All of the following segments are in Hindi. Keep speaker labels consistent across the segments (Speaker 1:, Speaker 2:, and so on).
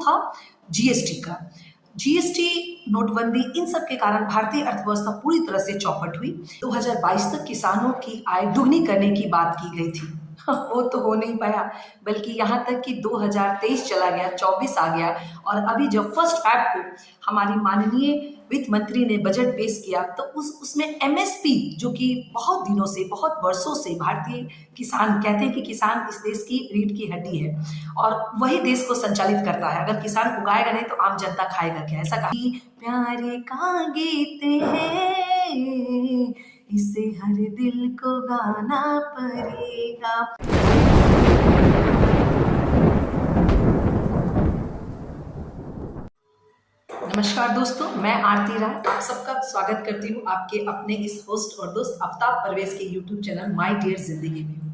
Speaker 1: था जीएसटी का। जीएसटी, नोटबंदी, इन सब के कारण भारतीय अर्थव्यवस्था पूरी तरह से चौपट हुई। 2022 तक किसानों की आय दुगनी करने की बात की गई थी। वो तो हो नहीं पाया, बल्कि यहाँ तक कि 2023 चला गया, 24 आ गया, और अभी जब 1 फरवरी को हमारी माननीय वित्त मंत्री ने बजट पेश किया तो उसमें एमएसपी, जो कि बहुत दिनों से, बहुत वर्षों से भारतीय किसान कहते हैं कि किसान इस देश की रीढ़ की हड्डी है और वही देश को संचालित करता है। अगर किसान उगाएगा नहीं तो आम जनता खाएगा क्या? ऐसा कहा। प्यारे का गीत है, इसे हर दिल को गाना पड़ेगा। नमस्कार दोस्तों, मैं आरती राय आप सबका स्वागत करती हूँ आपके अपने इस होस्ट और दोस्त आफ्ताब परवेज के यूट्यूब चैनल माय डियर जिंदगी में।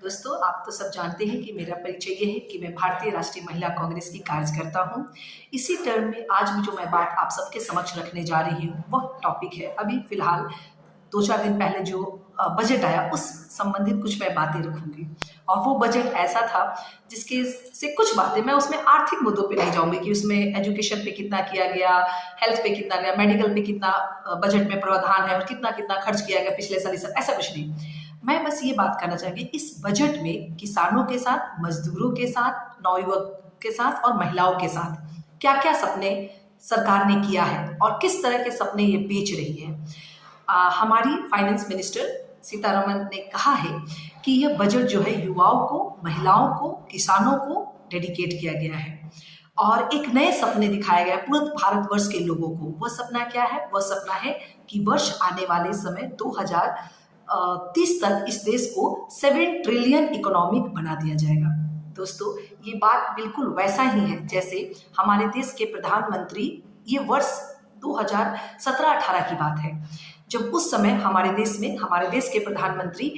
Speaker 1: दोस्तों, आप तो सब जानते हैं कि मेरा परिचय ये है कि मैं भारतीय राष्ट्रीय महिला कांग्रेस की कार्यकर्ता हूँ। इसी टर्म में आज जो मैं बात आप सबके समक्ष रखने जा रही हूँ वह टॉपिक है, अभी फिलहाल 2-4 दिन पहले जो बजट आया उस संबंधित कुछ मैं बातें रखूंगी। और वो बजट ऐसा था जिसके से कुछ बातें, मैं उसमें आर्थिक मुद्दों पे नहीं जाऊंगी कि उसमें एजुकेशन पे कितना किया गया, हेल्थ पे कितना गया, मेडिकल पे कितना बजट में प्रावधान है और कितना कितना खर्च किया गया पिछले साल, ऐसा कुछ नहीं। मैं बस ये बात करना चाहूंगी, इस बजट में किसानों के साथ, मजदूरों के साथ, नवयुवक के साथ और महिलाओं के साथ क्या क्या सपने सरकार ने किया है और किस तरह के सपने ये बेच रही है। हमारी फाइनेंस मिनिस्टर सीतारमन ने कहा है कि यह बजट जो है युवाओं को, महिलाओं को, किसानों को डेडिकेट किया गया है और एक नए सपने दिखाया गया पूरे भारतवर्ष के लोगों को। वह सपना क्या है? वह सपना है कि वर्ष आने वाले समय 2030 तक इस देश को 7 ट्रिलियन इकोनॉमिक बना दिया जाएगा। दोस्तों, ये बात बिल्कुल वैसा ही है जैसे हमारे देश के प्रधानमंत्री, ये वर्ष 2017-18 की बात है, जब उस समय हमारे देश के प्रधानमंत्री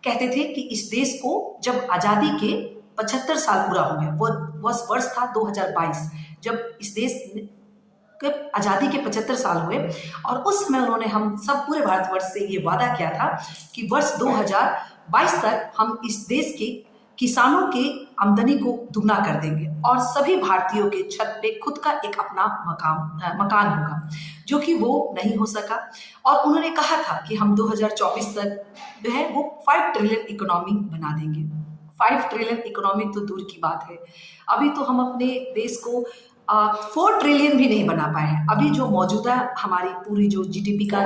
Speaker 1: कहते थे कि इस देश को जब आज़ादी के 75 साल पूरा हो गए, वो वर्ष था 2022, जब इस देश के आज़ादी के 75 साल हुए, और उस समय उन्होंने हम सब पूरे भारतवर्ष से ये वादा किया था कि वर्ष 2022 तक हम इस देश के किसानों के आमदनी को दुगना कर देंगे और सभी भारतीयों के छत पे खुद का एक अपना मकान होगा, जो कि वो नहीं हो सका। और उन्होंने कहा था कि हम 2024 तक जो है वो 5 ट्रिलियन इकोनॉमी बना देंगे। 5 ट्रिलियन इकोनॉमी तो दूर की बात है, अभी तो हम अपने देश को 4 ट्रिलियन भी नहीं बना पाए हैं। अभी जो मौजूदा हमारी पूरी जो जीडीपी का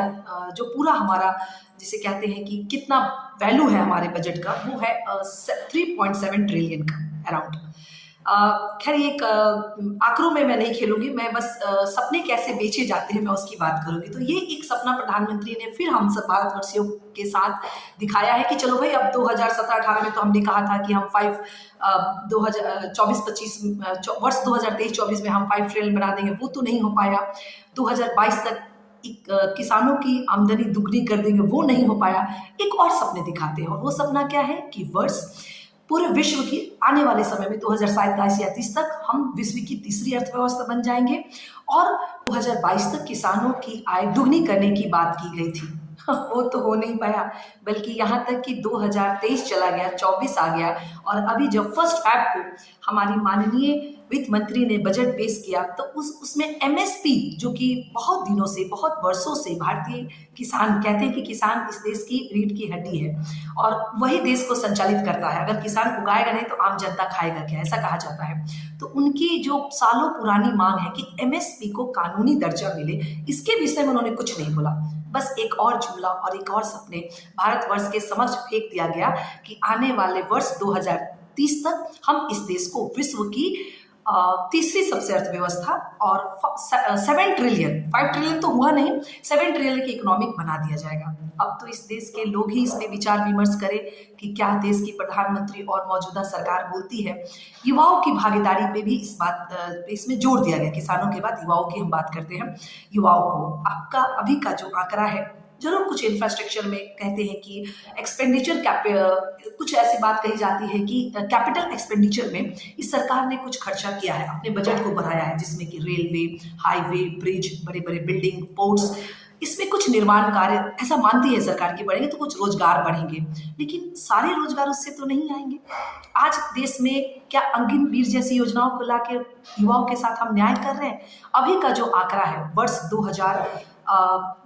Speaker 1: जो पूरा हमारा जिसे कहते हैं कि कितना वैल्यू है हमारे बजट का, वो है 3.7 ट्रिलियन का अराउंड। खैर, ये आंकड़ों में मैं नहीं खेलूंगी, मैं बस सपने कैसे बेचे जाते हैं मैं उसकी बात करूंगी। तो ये एक सपना प्रधानमंत्री ने फिर हम सब भारतवर्षियों के साथ दिखाया है कि चलो भाई, अब 2017-18 में तो हमने कहा था कि हम 2024-25 वर्ष 2023-24 में हम 5 ट्रिलियन बना देंगे, वो तो नहीं हो पाया। 2022 तक किसानों की आमदनी दुगनी कर देंगे, वो नहीं हो पाया। एक और सपने दिखाते हैं, और वो सपना क्या है कि वर्ष पूरे विश्व की आने वाले समय में 2027 या 30 तक हम विश्व की तीसरी अर्थव्यवस्था बन जाएंगे और 2022 तक किसानों की आय दुगनी करने की बात की गई थी। वो तो हो नहीं पाया, बल्कि यहाँ तक कि 2023 चला गया, 24 आ गया, और अभी जब 1 फरवरी को हमारी माननीय वित्त मंत्री ने बजट पेश किया तो उसमें एमएसपी, जो कि बहुत दिनों से, बहुत वर्षों से भारतीय किसान कहते हैं कि किसान इस देश की रीढ़ की हड्डी है और वही देश को संचालित करता है। अगर किसान उगाएगा नहीं तो आम जनता खाएगा क्या? ऐसा कहा जाता है। तो उनकी जो सालों पुरानी मांग है कि एमएसपी को कानूनी दर्जा मिले, इसके विषय में उन्होंने कुछ नहीं बोला। बस एक और जुमला और एक और सपने भारतवर्ष के समक्ष फेंक दिया गया कि आने वाले वर्ष 2030 तक हम इस देश को विश्व की तीसरी सबसे अर्थव्यवस्था और 7 ट्रिलियन, 5 ट्रिलियन तो हुआ नहीं, 7 ट्रिलियन की इकोनॉमिक बना दिया जाएगा। अब तो इस देश के लोग ही इस पे विचार विमर्श करें कि क्या देश की प्रधानमंत्री और मौजूदा सरकार बोलती है। युवाओं की भागीदारी पे भी इस बात पे इसमें जोर दिया गया। किसानों के बाद युवाओं की हम बात करते हैं। युवाओं को आपका अभी का जो आंकड़ा है, जरूर कुछ इंफ्रास्ट्रक्चर में कहते हैं कि एक्सपेंडिचर कुछ ऐसी बात कही जाती है कि कैपिटल एक्सपेंडिचर में इस सरकार ने कुछ खर्चा किया है, अपने बजट को बढ़ाया है, जिसमें कि रेलवे, हाईवे, ब्रिज, बड़े बड़े बिल्डिंग, पोर्ट्स, इसमें कुछ निर्माण कार्य ऐसा मानती है सरकार की बढ़ेंगे तो कुछ रोजगार बढ़ेंगे, लेकिन सारे रोजगार उससे तो नहीं आएंगे। आज देश में क्या अंगिन वीर जैसी योजनाओं को लाके युवाओं के साथ हम न्याय कर रहे हैं? अभी का जो आंकड़ा है वर्ष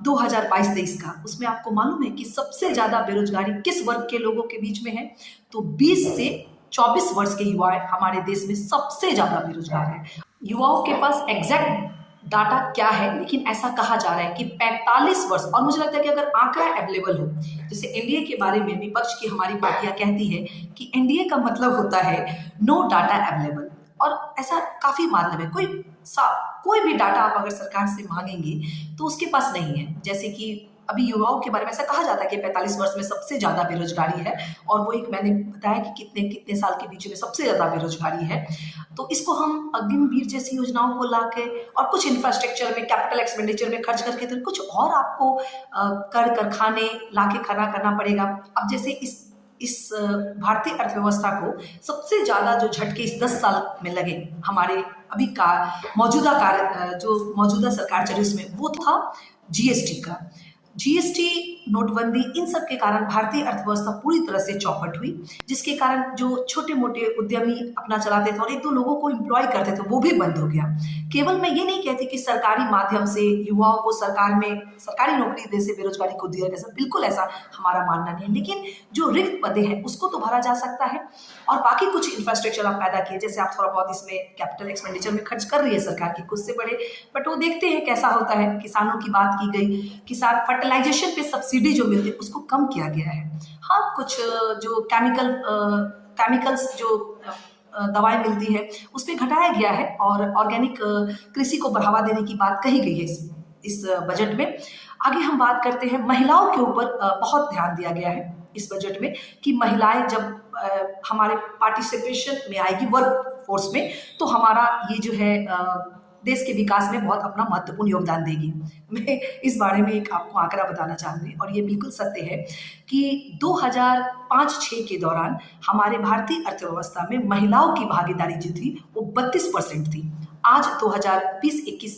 Speaker 1: 2022-23 का, उसमें आपको मालूम है कि सबसे ज्यादा बेरोजगारी किस वर्ग के लोगों के बीच में है? तो 20 से 24 वर्ष के युवा हमारे देश में सबसे ज्यादा बेरोजगार है। युवाओं के पास एग्जैक्ट डाटा क्या है, लेकिन ऐसा कहा जा रहा है कि 45 वर्ष, और मुझे लगता है कि अगर आंकड़ा अवेलेबल हो, जैसे एनडीए के बारे में विपक्ष की हमारी पार्टियां कहती है कि एनडीए का मतलब होता है नो डाटा अवेलेबल, और ऐसा काफी मतलब है। कोई भी डाटा आप अगर सरकार से मांगेंगे तो उसके पास नहीं है। जैसे कि अभी युवाओं के बारे में ऐसा कहा जाता है कि 45 वर्ष में सबसे ज्यादा बेरोजगारी है, और वो एक मैंने बताया कि कितने कितने साल के बीच में सबसे ज्यादा बेरोजगारी है। तो इसको हम अग्निम वीर जैसी योजनाओं को लाके और कुछ इंफ्रास्ट्रक्चर में, कैपिटल एक्सपेंडिचर में खर्च करके तो कुछ और आपको कर कारखाने लाके खड़ा करना पड़ेगा। अब जैसे इस भारतीय अर्थव्यवस्था को सबसे ज्यादा जो झटके इस 10 साल में लगे हमारे अभी का जो मौजूदा सरकार चली उसमें, वो था जीएसटी का। जीएसटी, नोटबंदी, इन सब के कारण भारतीय अर्थव्यवस्था पूरी तरह से चौपट हुई, जिसके कारण जो छोटे मोटे उद्यमी अपना चलाते थे और एक दो लोगों को एम्प्लॉय करते थे वो भी बंद हो गया। केवल मैं ये नहीं कहती कि सरकारी माध्यम से युवाओं को सरकारी नौकरी दे से बेरोजगारी को दिया जा सकता, बिल्कुल ऐसा हमारा मानना नहीं है, लेकिन जो रिक्त पदे हैं उसको तो भरा जा सकता है। और बाकी कुछ इंफ्रास्ट्रक्चर आप पैदा किए, जैसे आप थोड़ा बहुत इसमें कैपिटल एक्सपेंडिचर में खर्च कर रही है सरकार की कुछ से बड़े, बट वो देखते हैं कैसा होता है। किसानों की बात की गई, किसान फर्टिलाइजेशन पे सब्सिडी जो मिलती है उसको कम किया गया है। हाँ, कुछ जो केमिकल्स जो दवाएं मिलती है उस पर घटाया गया है, और ऑर्गेनिक कृषि को बढ़ावा देने की बात कही गई है इस बजट में। आगे हम बात करते हैं, महिलाओं के ऊपर बहुत ध्यान दिया गया है इस बजट में कि महिलाएं जब हमारे पार्टिसिपेशन में आएगी वर्क फोर्स में, तो हमारा ये जो है देश के विकास में बहुत अपना महत्वपूर्ण योगदान देगी। मैं इस बारे में एक आपको आंकड़ा बताना चाहूंगी, और ये बिल्कुल सत्य है कि 2005-06 के दौरान हमारे भारतीय अर्थव्यवस्था में महिलाओं की भागीदारी जो थी वो 32% थी। आज 2020-21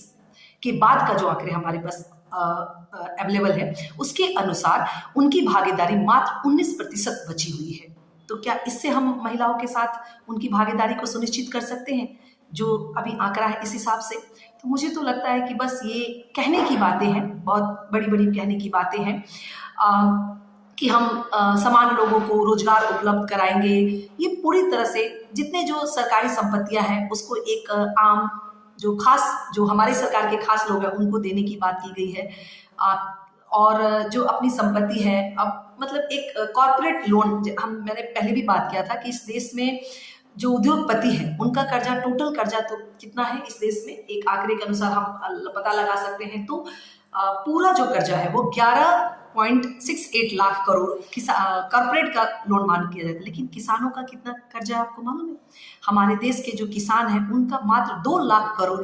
Speaker 1: के बाद का जो आंकड़े हमारे पास अवेलेबल है उसके अनुसार उनकी भागीदारी मात्र 19% बची हुई है। तो क्या इससे हम महिलाओं के साथ उनकी भागीदारी को सुनिश्चित कर सकते हैं जो अभी आंकड़ा है इस हिसाब से? तो मुझे तो लगता है कि बस ये कहने की बातें हैं, बहुत बड़ी बड़ी कहने की बातें हैं कि हम समान लोगों को रोजगार उपलब्ध कराएंगे। ये पूरी तरह से जितने जो सरकारी संपत्तियां हैं उसको एक आम जो हमारे सरकार के खास लोग हैं उनको देने की बात की गई है। और जो अपनी संपत्ति है, अब मतलब एक कॉर्पोरेट लोन, मैंने पहले भी बात किया था कि इस देश में जो उद्योगपति है उनका कर्जा, टोटल कर्जा तो कितना है इस देश में, एक आंकड़े के अनुसार हम पता लगा सकते हैं। तो पूरा जो कर्जा है वो 11.68 लाख करोड़ कॉर्पोरेट का लोन मान किया जाता है। लेकिन किसानों का कितना कर्जा है आपको मालूम है? हमारे देश के जो किसान हैं उनका मात्र 2 लाख करोड़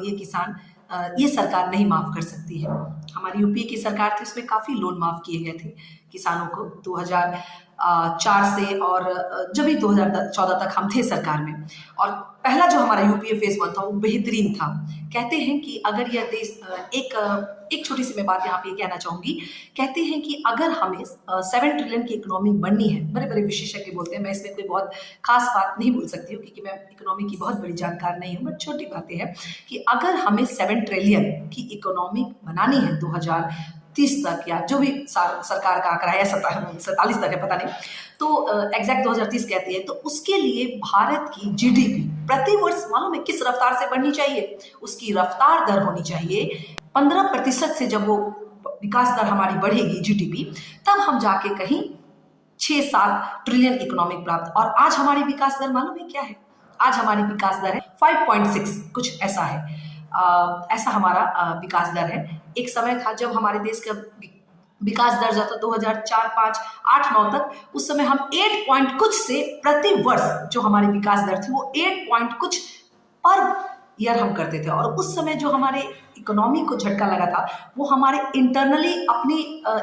Speaker 1: ये सरकार नहीं माफ कर सकती है। हमारी यूपीए की सरकार थी, उसमें काफी लोन माफ किए गए थे किसानों को 2004 से, और जब भी 2014 तक हम थे सरकार में। और पहला जो हमारा यूपीए फेज 1 था वो बेहतरीन था। कहते हैं कि अगर यह देश एक छोटी सी मैं बात यहाँ पे कहना चाहूंगी, कहते हैं कि अगर हमें 7 ट्रिलियन की इकोनॉमी बननी है, बड़े बड़े विशेषज्ञ बोलते हैं, मैं इसमें कोई बहुत खास बात नहीं बोल सकती हूँ क्योंकि मैं इकोनॉमी की बहुत बड़ी जानकार नहीं हूँ, बट छोटी बातें हैं कि अगर हमें 7 ट्रिलियन की इकोनॉमी बनानी है 2030 तक, या जो भी सरकार का आंकड़ा है 47 तक है पता नहीं, तो एग्जैक्ट 2030 कहती है, तो उसके लिए भारत की जीडीपी प्रति वर्ष मालूम है किस रफ्तार से बढ़नी चाहिए? उसकी रफ्तार दर होनी चाहिए 15% से। जब वो विकास दर हमारी बढ़ेगी जीडीपी, तब हम जाके कहीं 6-7 ट्रिलियन इकोनॉमिक प्राप्त। और आज हमारी विकास दर मालूम है क्या है? आज हमारी विकास दर है 5.6, कुछ ऐसा है। ऐसा हमारा विकास दर है। एक समय था जब हमारे देश का विकास दर जाता 2004, 5, 8, 9 तक, उस समय हम 8 पॉइंट कुछ से प्रति वर्ष जो हमारी विकास दर थी वो 8 पॉइंट कुछ पर ईयर हम करते थे। और उस समय जो हमारे इकोनॉमी को झटका लगा था वो हमारे इंटरनली अपनी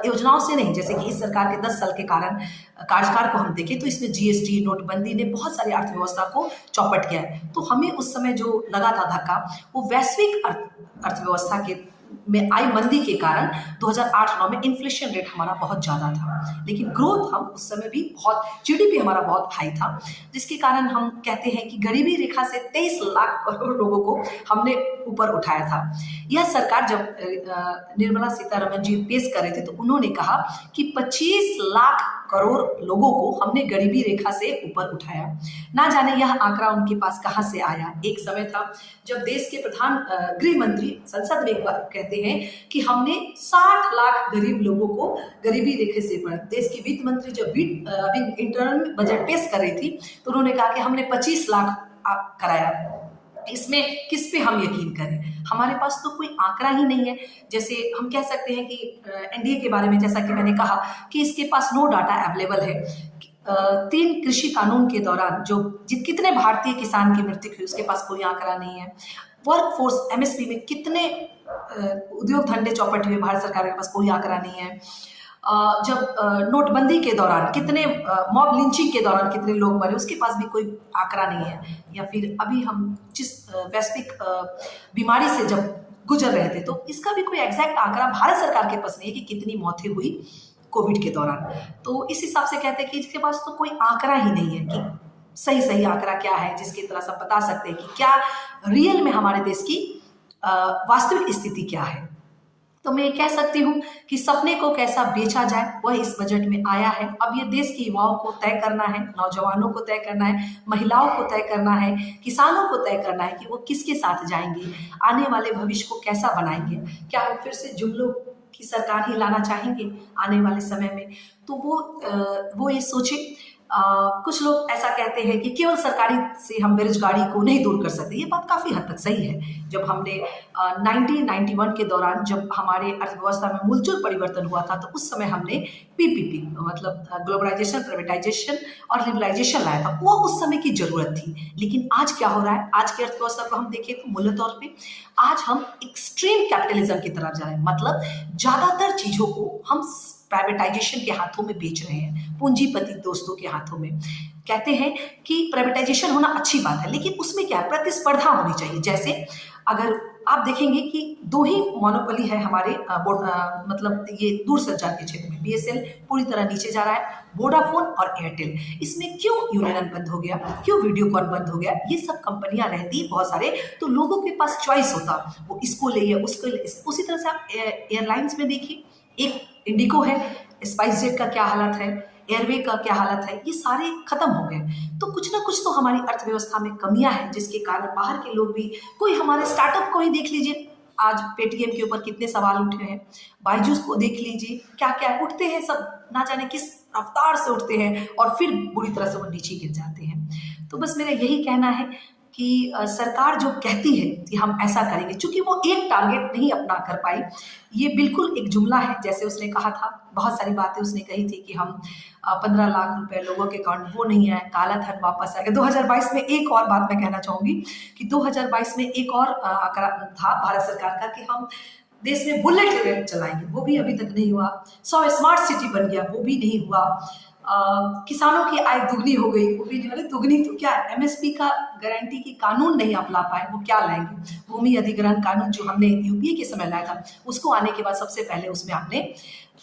Speaker 1: योजनाओं से नहीं, जैसे कि इस सरकार के 10 साल के कार्यकाल को हम देखें तो इसमें जीएसटी, नोटबंदी ने बहुत सारी अर्थव्यवस्था को चौपट किया है। तो हमें उस समय जो लगा था धक्का वो वैश्विक अर्थव्यवस्था के में आई मंदी के कारण 2008-9 में इन्फ्लेशन रेट हमारा बहुत ज़्यादा था, लेकिन ग्रोथ हम उस समय भी बहुत, जीडीपी हमारा बहुत हाई था, जिसके कारण हम कहते हैं कि गरीबी रेखा से 23 लाख करोड़ लोगों को हमने ऊपर उठाया था। यह सरकार जब निर्मला सीतारमण जी पेश कर रहे थे तो उन्होंने कहा कि 25 लाख करोड़ लोगों को हमने गरीबी रेखा से ऊपर उठाया। ना जाने यह आंकड़ा उनके पास कहाँ से आया। एक समय था जब देश के प्रधान गृह मंत्री संसद में एक बार कहते हैं कि हमने 60 लाख गरीब लोगों को गरीबी रेखा से ऊपर। देश की वित्त मंत्री जब अभी इंटरनल बजट पेश कर रही थी तो उन्होंने कहा कि हमने 25 लाख कराया। इसमें किस पे हम यकीन करें? हमारे पास तो कोई आंकड़ा ही नहीं है। जैसे हम कह सकते हैं कि एनडीए के बारे में, जैसा कि मैंने कहा कि इसके पास नो डाटा अवेलेबल है। 3 कृषि कानून के दौरान जो कितने भारतीय किसान की मृत्यु हुई उसके पास कोई आंकड़ा नहीं है। वर्क फोर्स एमएसपी में कितने उद्योग धंधे चौपट हुए, भारत सरकार के पास कोई आंकड़ा नहीं है। जब नोटबंदी के दौरान कितने मॉब लिंचिंग के दौरान कितने लोग मरे उसके पास भी कोई आंकड़ा नहीं है। या फिर अभी हम जिस वैश्विक बीमारी से जब गुजर रहे थे तो इसका भी कोई एग्जैक्ट आंकड़ा भारत सरकार के पास नहीं है कि कितनी मौतें हुई कोविड के दौरान। तो इस हिसाब से कहते हैं कि इसके पास तो कोई आंकड़ा ही नहीं है कि सही आंकड़ा क्या है जिसकी तरह से बता सकते हैं कि क्या रियल में हमारे देश की वास्तविक स्थिति क्या है। तो मैं कह सकती हूँ कि सपने को कैसा बेचा जाए वह इस बजट में आया है। अब ये देश के युवाओं को तय करना है, नौजवानों को तय करना है, महिलाओं को तय करना है, किसानों को तय करना है कि वो किसके साथ जाएंगे, आने वाले भविष्य को कैसा बनाएंगे। क्या वो फिर से जुमलों की सरकार ही लाना चाहेंगे आने वाले समय में? तो वो ये सोचे। कुछ लोग ऐसा कहते हैं कि केवल सरकारी से हम बेरोजगारी को नहीं दूर कर सकते। ये बात काफ़ी हद तक सही है। जब हमने 1991 के दौरान जब हमारे अर्थव्यवस्था में मूलचूल परिवर्तन हुआ था तो उस समय हमने पीपीपी मतलब ग्लोबलाइजेशन, प्राइवेटाइजेशन और लिबरलाइजेशन लाया था। वो उस समय की ज़रूरत थी। लेकिन आज क्या हो रहा है? आज की अर्थव्यवस्था को हम देखें तो मूल तौर पर आज हम एक्सट्रीम कैपिटलिज्म की तरफ जा रहे हैं। मतलब ज़्यादातर चीज़ों को हम प्राइवेटाइजेशन के हाथों में बेच रहे हैं, पूंजीपति दोस्तों के हाथों में। कहते हैं कि प्राइवेटाइजेशन होना अच्छी बात है, लेकिन उसमें क्या है, प्रतिस्पर्धा होनी चाहिए। जैसे अगर आप देखेंगे कि 2 ही मोनोपोली है हमारे मतलब ये दूरसंचार के क्षेत्र में। बीएसएल पूरी तरह नीचे जा रहा है, वोडाफोन और एयरटेल। इसमें क्यों यूनियन बंद हो गया, क्यों वीडियोकॉन बंद हो गया? ये सब कंपनियां रहती बहुत सारे, तो लोगों के पास चॉइस होता, वो इसको ले या उसको ले। उसी तरह से आप एयरलाइंस में देखिए, एक इंडिगो है, स्पाइस जेट का क्या हालत है, एयरवे का क्या हालत है, ये सारे खत्म हो गए। तो कुछ ना कुछ तो हमारी अर्थव्यवस्था में कमियां हैं जिसके कारण बाहर के लोग भी, कोई हमारे स्टार्टअप को ही देख लीजिए, आज पेटीएम के ऊपर कितने सवाल उठे हैं, बायजूस को देख लीजिए, क्या क्या उठते हैं, सब ना जाने किस रफ्तार से उठते हैं और फिर बुरी तरह से वो नीचे गिर जाते हैं। तो बस मेरा यही कहना है कि सरकार जो कहती है कि हम ऐसा करेंगे, चूंकि वो एक टारगेट नहीं अपना कर पाई, ये बिल्कुल एक जुमला है। जैसे उसने कहा था, बहुत सारी बातें उसने कही थी कि हम 15 लाख रुपए लोगों के अकाउंट, वो नहीं है, काला धन वापस आएगा। 2022 में एक और बात मैं कहना चाहूँगी कि 2022 में एक और आंकड़ा था भारत सरकार का कि हम देश में बुलेट ट्रेन चलाएंगे, वो भी अभी तक नहीं हुआ। 100 स्मार्ट सिटी बन गया, वो भी नहीं हुआ। किसानों की आय दुगनी हो गई, वो भी नहीं। अरे दुगनी तो क्या, एमएसपी का गारंटी की कानून नहीं अपना पाए, वो क्या लाएंगे? भूमि अधिग्रहण कानून जो हमने यूपीए के समय लाया था, उसको आने के बाद सबसे पहले उसमें आपने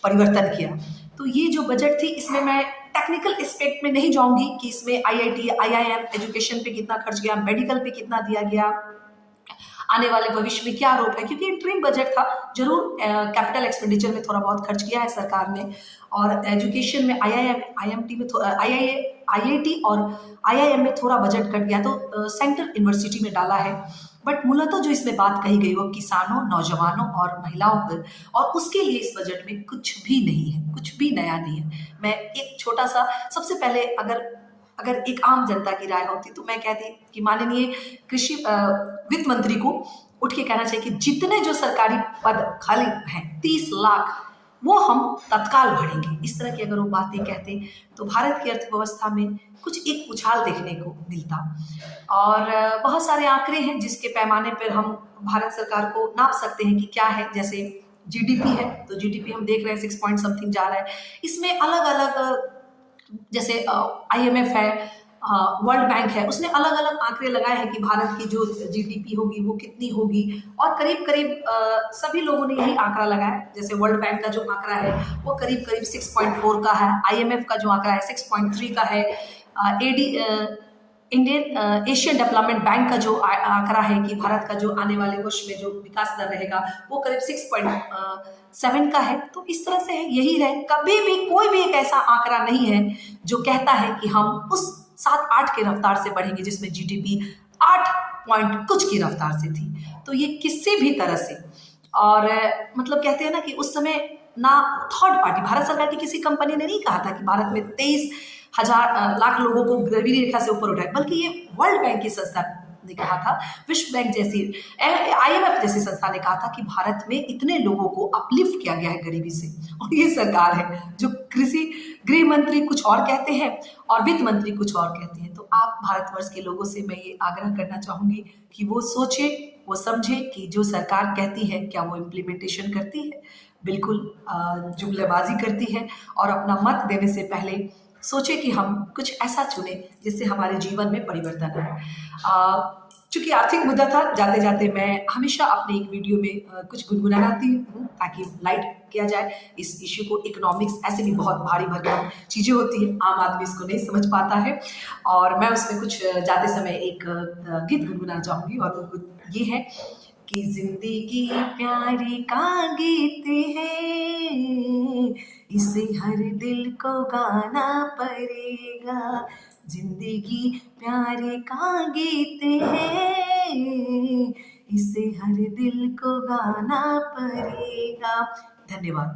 Speaker 1: परिवर्तन किया। तो ये जो बजट थी, इसमें मैं टेक्निकल एस्पेक्ट में नहीं जाऊंगी कि इसमें आईआईटी, आईआईएम, एजुकेशन पे कितना खर्च गया, मेडिकल पे कितना दिया गया, आने वाले भविष्य में क्या आरोप है, क्योंकि इंटरिम बजट था। जरूर कैपिटल एक्सपेंडिचर में थोड़ा बहुत खर्च किया है सरकार ने, और एजुकेशन में आईआईएम, आईएमटी में आईआईटी और आईआईएम में थोड़ा बजट कट गया, तो सेंट्रल यूनिवर्सिटी में डाला है। बट मूलतः जो इसमें बात कही गई वो किसानों, नौजवानों और महिलाओं पर, और उसके लिए इस बजट में कुछ भी नहीं है, कुछ भी नया नहीं है। मैं एक छोटा सा, सबसे पहले अगर एक आम जनता की राय होती तो मैं कहती कि माननीय कृषि वित्त मंत्री को उठ के कहना चाहिए कि जितने जो सरकारी पद खाली हैं 30 लाख, वो हम तत्काल भरेंगे। इस तरह की अगर वो बातें कहते तो भारत की अर्थव्यवस्था में कुछ एक उछाल देखने को मिलता। और बहुत सारे आंकड़े हैं जिसके पैमाने पर हम भारत सरकार को नाप सकते हैं कि क्या है। जैसे जीडीपी है, तो जीडीपी हम देख रहे हैं 6 पॉइंट समथिंग जा रहा है। इसमें अलग अलग, जैसे आईएमएफ है, वर्ल्ड बैंक है, उसने अलग अलग आंकड़े लगाए हैं कि भारत की जो जीडीपी होगी वो कितनी होगी, और करीब करीब सभी लोगों ने यही आंकड़ा लगाया है। जैसे वर्ल्ड बैंक का जो आंकड़ा है वो करीब करीब 6.4 का है, आईएमएफ का जो आंकड़ा है 6.3 का है, AD Indian Asian Development Bank का जो आंकड़ा है कि भारत का जो आने वाले वर्ष में जो विकास दर रहेगा वो करीब 6.7 का है। तो इस तरह से यही है, कभी भी कोई भी एक ऐसा आंकड़ा नहीं है जो कहता है कि हम उस 7-8 की रफ्तार से बढ़ेंगे जिसमें जीडीपी 8 पॉइंट कुछ की रफ्तार से थी। तो ये किसी भी तरह से, और मतलब कहते हैं ना कि उस समय ना थर्ड पार्टी, भारत सरकार की किसी कंपनी ने नहीं कहा था कि भारत में 23,000 लाख लोगों को गरीबी रेखा से ऊपर उठाए, बल्कि ये वर्ल्ड बैंक की संस्था ने कहा था, विश्व बैंक जैसी, आईएमएफ जैसी संस्था ने कहा था कि भारत में इतने लोगों को अपलिफ्ट किया गया है गरीबी से। और ये सरकार है जो कृषि गृह मंत्री कुछ और कहते हैं और वित्त मंत्री कुछ और कहते हैं। तो आप भारतवर्ष के लोगों से मैं ये आग्रह करना चाहूंगी कि वो सोचे, वो समझे कि जो सरकार कहती है क्या वो इम्प्लीमेंटेशन करती है। बिल्कुल जुमलेबाजी करती है, और अपना मत देने से पहले सोचे कि हम कुछ ऐसा चुने जिससे हमारे जीवन में परिवर्तन आए। चूंकि आर्थिक मुद्दा था, जाते जाते मैं हमेशा अपने एक वीडियो में कुछ गुनगुनाती हूँ ताकि लाइट किया जाए इस इश्यू को। इकोनॉमिक्स ऐसे भी बहुत भारी भरकम चीज़ें होती हैं, आम आदमी इसको नहीं समझ पाता है, और मैं उसमें कुछ जाते समय एक गीत गुनगुनाना चाहूँगी, और वो ये है कि जिंदगी प्यारी का गीत है, इसे हर दिल को गाना पड़ेगा। जिंदगी प्यारे का गीत है, इसे हर दिल को गाना पड़ेगा। धन्यवाद।